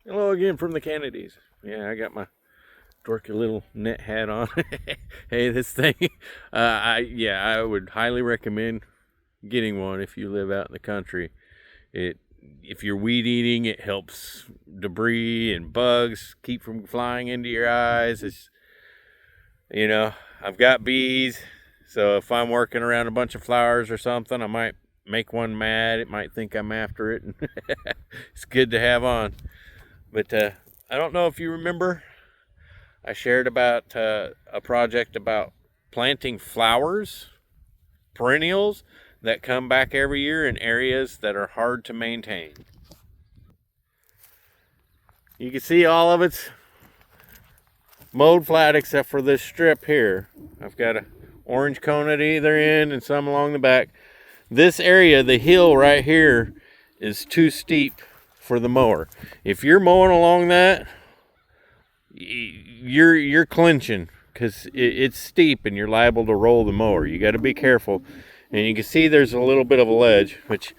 Hello again from the Kennedys. Yeah, I got my dorky little net hat on. Hey, this thing, I would highly recommend getting one if you live out in the country. If you're weed eating, it helps debris and bugs keep from flying into your eyes. I've got bees, so if I'm working around a bunch of flowers or something, I might make one mad. It might think I'm after it. It's good to have on. But I don't know if you remember, I shared about a project about planting flowers, perennials that come back every year in areas that are hard to maintain. You can see all of it's mowed flat except for this strip here. I've got an orange cone at either end and some along the back. This area, the hill right here, is too steep for the mower. If you're mowing along that, you're clinching because it's steep and you're liable to roll the mower. You got to be careful. And you can see there's a little bit of a ledge, which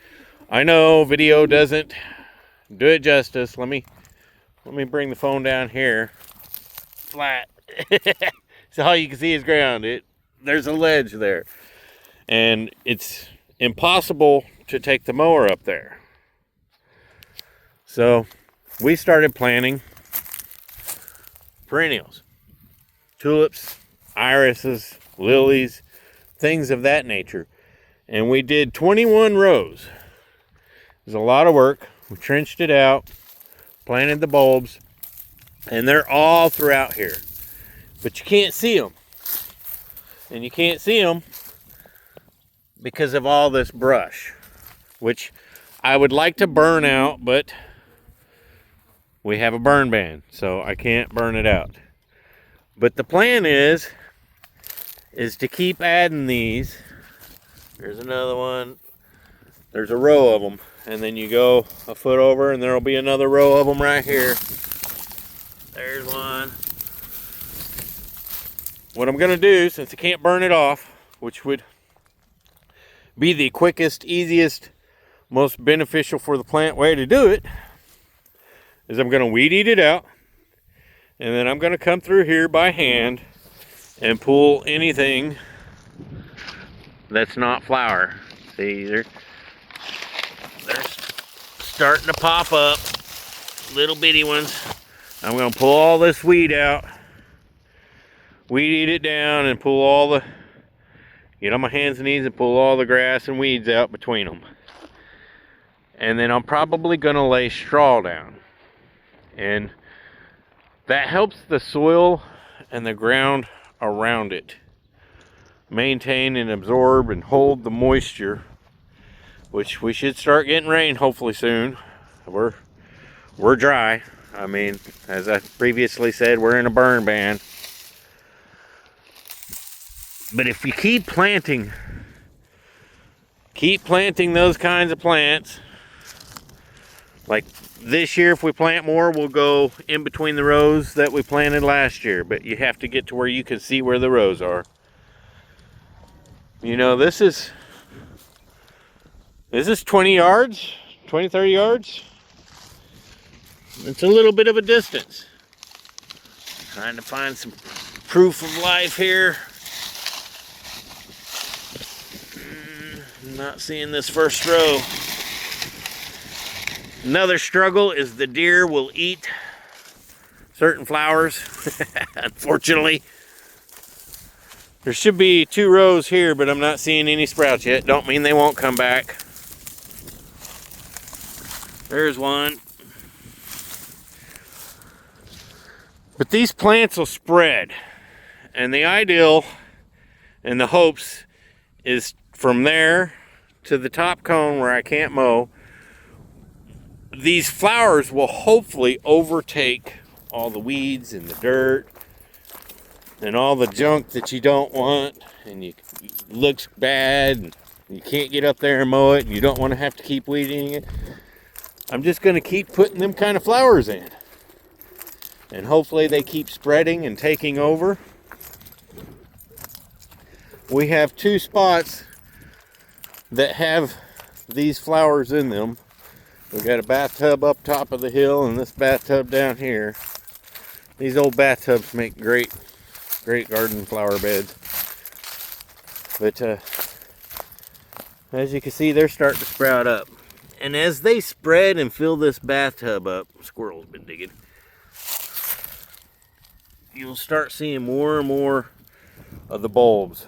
I know video doesn't do it justice. Let me bring the phone down here flat. So all you can see is ground. There's a ledge there, and it's impossible to take the mower up there. So we started planting perennials, tulips, irises, lilies, things of that nature. And we did 21 rows. It was a lot of work. We trenched it out, planted the bulbs, and they're all throughout here. But you can't see them. And you can't see them because of all this brush, which I would like to burn out, but we have a burn ban, so I can't burn it out. But the plan is to keep adding these. There's another one. There's a row of them. And then you go a foot over and there'll be another row of them right here. There's one. What I'm going to do, since I can't burn it off, which would be the quickest, easiest, most beneficial for the plant way to do it, is I'm going to weed eat it out, and then I'm going to come through here by hand and pull anything that's not flower. See, they're starting to pop up, little bitty ones. I'm going to pull all this weed out, weed eat it down, and pull all the, get on my hands and knees and pull all the grass and weeds out between them. And then I'm probably going to lay straw down. And that helps the soil and the ground around it maintain and absorb and hold the moisture, which we should start getting rain hopefully soon. We're dry. I mean, as I previously said, we're in a burn ban. But if you keep planting those kinds of plants, like this year, if we plant more, we'll go in between the rows that we planted last year. But you have to get to where you can see where the rows are. You know, this is 20 yards, 20, 30 yards. It's a little bit of a distance. Trying to find some proof of life here. Not seeing this first row. Another struggle is the deer will eat certain flowers, unfortunately. There should be 2 rows here, but I'm not seeing any sprouts yet. Don't mean they won't come back. There's one. But these plants will spread. And the ideal and the hopes is from there to the top cone where I can't mow, these flowers will hopefully overtake all the weeds and the dirt and all the junk that you don't want, and it looks bad, and you can't get up there and mow it, and you don't want to have to keep weeding it. I'm just going to keep putting them kind of flowers in, and hopefully they keep spreading and taking over. We have 2 spots that have these flowers in them, We got a bathtub up top of the hill and this bathtub down here. These old bathtubs make great garden flower beds. But as you can see, they're starting to sprout up. And as they spread and fill this bathtub up, squirrel's been digging, you'll start seeing more and more of the bulbs.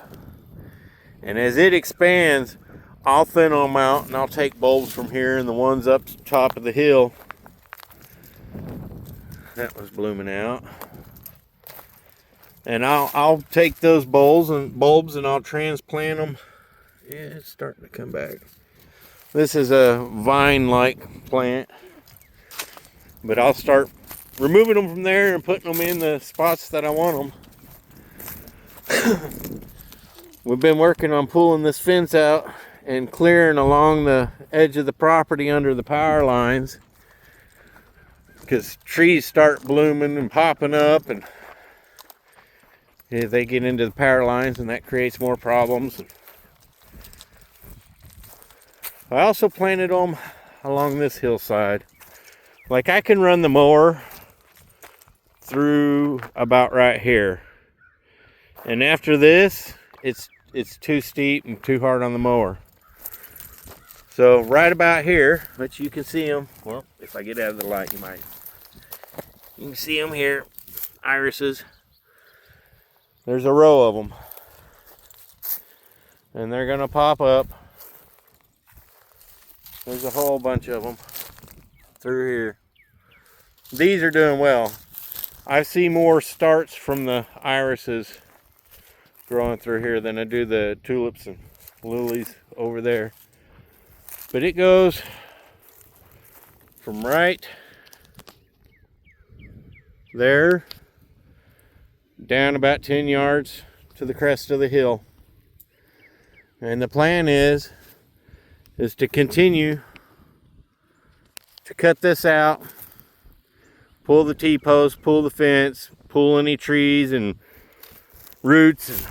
And as it expands, I'll thin them out and I'll take bulbs from here and the ones up top of the hill. That was blooming out. And I'll take those bulbs and I'll transplant them. Yeah, it's starting to come back. This is a vine-like plant, but I'll start removing them from there and putting them in the spots that I want them. We've been working on pulling this fence out and clearing along the edge of the property under the power lines, because trees start blooming and popping up, and they get into the power lines, and that creates more problems. I also planted them along this hillside. Like, I can run the mower through about right here. And after this, it's too steep and too hard on the mower. So right about here, which you can see them. Well, if I get out of the light, you might. You can see them here, irises. There's a row of them. And they're gonna pop up. There's a whole bunch of them through here. These are doing well. I see more starts from the irises growing through here than I do the tulips and lilies over there. But it goes from right there down about 10 yards to the crest of the hill. And the plan is to continue to cut this out, pull the T-post, pull the fence, pull any trees and roots and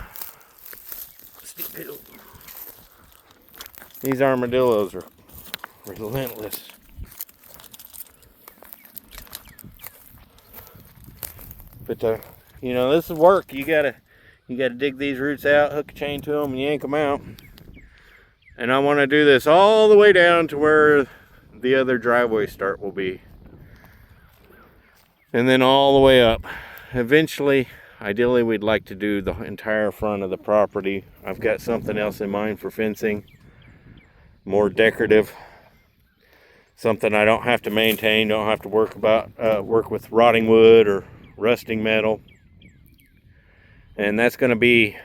steep hill. These armadillos are relentless. But you know, this is work. You gotta dig these roots out, hook a chain to them, and yank them out. And I want to do this all the way down to where the other driveway start will be. And then all the way up. Eventually, ideally, we'd like to do the entire front of the property. I've got something else in mind for fencing. More decorative. Something I don't have to maintain, don't have to work with rotting wood or rusting metal. And that's going to be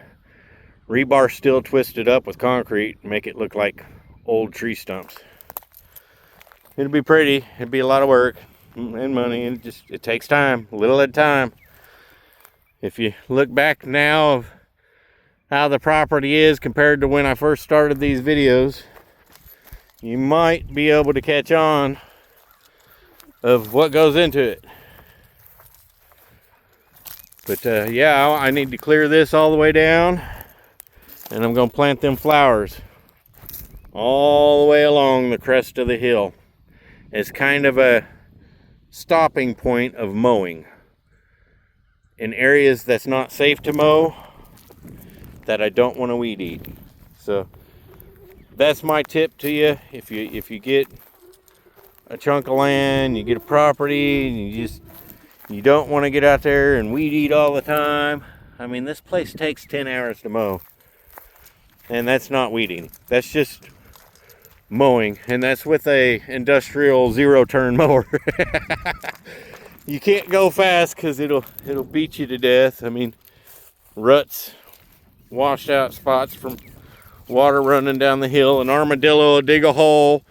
rebar steel twisted up with concrete, make it look like old tree stumps. It'll be pretty. It'll be a lot of work and money, and it takes time, a little at a time. If you look back now of how the property is compared to when I first started these videos, you might be able to catch on of what goes into it. But yeah, I need to clear this all the way down. And I'm going to plant them flowers all the way along the crest of the hill as kind of a stopping point of mowing. In areas that's not safe to mow, that I don't want to weed eat. So that's my tip to you. If you get a chunk of land, you get a property, and you don't want to get out there and weed eat all the time. I mean, this place takes 10 hours to mow. And that's not weeding. That's just mowing. And that's with a industrial zero-turn mower. You can't go fast because it'll beat you to death. I mean, ruts, washed out spots from water running down the hill. An armadillo will dig a hole.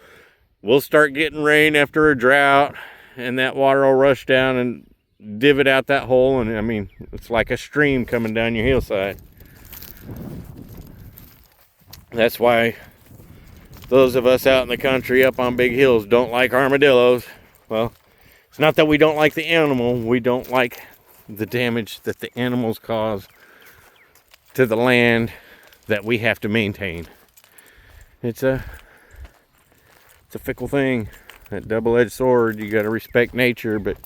We'll start getting rain after a drought, and that water will rush down and divot out that hole. And I mean, it's like a stream coming down your hillside. That's why those of us out in the country up on big hills don't like armadillos. Well, it's not that we don't like the animal. We don't like the damage that the animals cause to the land that we have to maintain. It's a fickle thing. that double-edged sword. You got to respect nature, but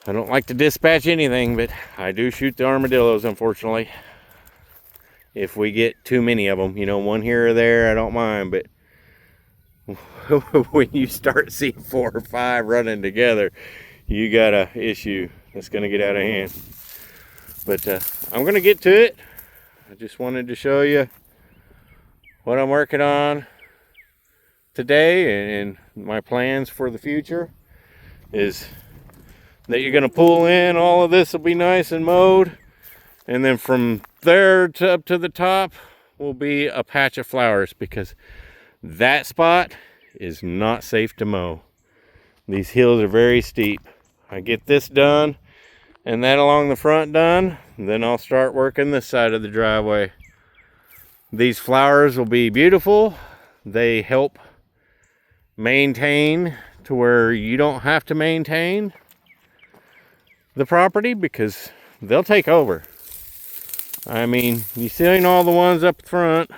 I don't like to dispatch anything, but I do shoot the armadillos, unfortunately. If we get too many of them, you know, one here or there, I don't mind, but when you start seeing 4 or 5 running together, you got a issue that's going to get out of hand. But I'm going to get to it. I just wanted to show you what I'm working on today, and my plans for the future is that you're going to pull in. All of this will be nice and mowed, and then from there to up to the top will be a patch of flowers, because that spot is not safe to mow. These hills are very steep. I get this done and that along the front done, then I'll start working this side of the driveway. These flowers will be beautiful. They help maintain to where you don't have to maintain the property, because they'll take over. I mean, you seen all the ones up front.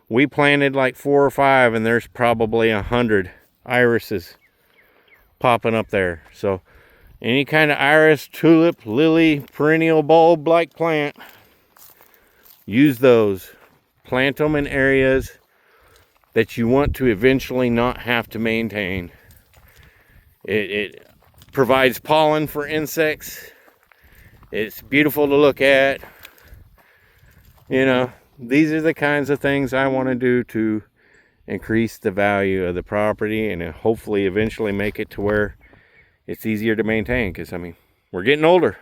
We planted like 4 or 5, and there's probably 100 irises popping up there. So any kind of iris, tulip, lily, perennial bulb like plant, use those. Plant them in areas that you want to eventually not have to maintain. It provides pollen for insects. It's beautiful to look at. You know, these are the kinds of things I want to do to increase the value of the property, and hopefully eventually make it to where it's easier to maintain, because I mean, we're getting older.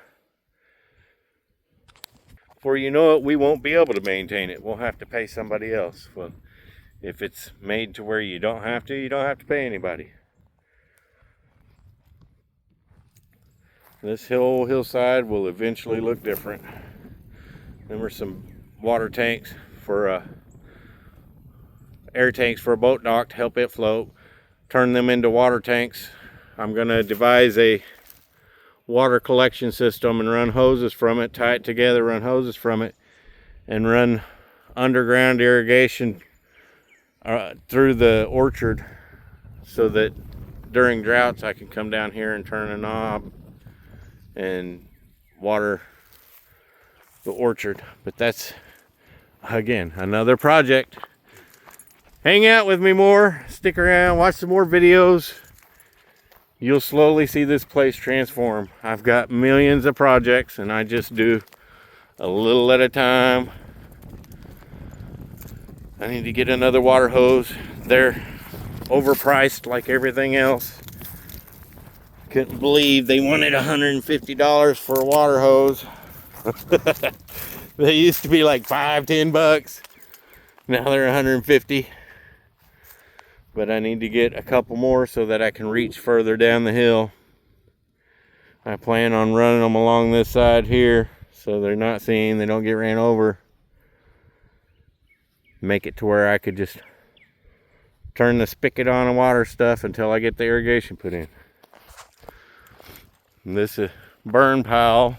Before you know it, we won't be able to maintain it. We'll have to pay somebody else. Well, if it's made to where you don't have to pay anybody. This hillside will eventually look different. There were some water tanks for air tanks for a boat dock to help it float. Turn them into water tanks. I'm going to devise a water collection system and run hoses from it, tie it together, run hoses from it, and run underground irrigation through the orchard, so that during droughts I can come down here and turn a knob and water the orchard. But that's, again, another project. Hang out with me more, stick around, watch some more videos. You'll slowly see this place transform. I've got millions of projects, and I just do a little at a time. I need to get another water hose. They're overpriced like everything else. Couldn't believe they wanted $150 for a water hose. They used to be like $5-10. Now they're $150. But I need to get a couple more so that I can reach further down the hill. I plan on running them along this side here, so they're not seen, they don't get ran over. Make it to where I could just turn the spigot on and water stuff until I get the irrigation put in. And this is burn pile.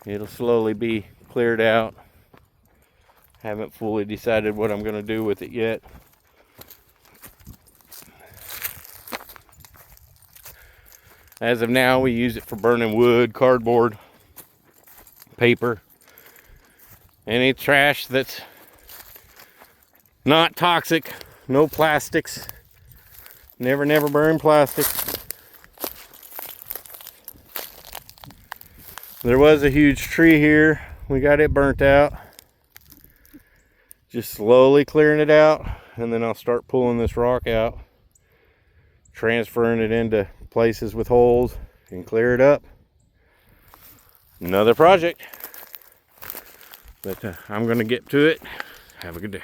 It'll slowly be cleared out. Haven't fully decided what I'm going to do with it yet. As of now, we use it for burning wood, cardboard, paper, any trash that's not toxic, no plastics. Never burn plastic. There was a huge tree here. We got it burnt out. Just slowly clearing it out, and then I'll start pulling this rock out, transferring it into places with holes, and clear it up. Another project. But I'm going to get to it. Have a good day.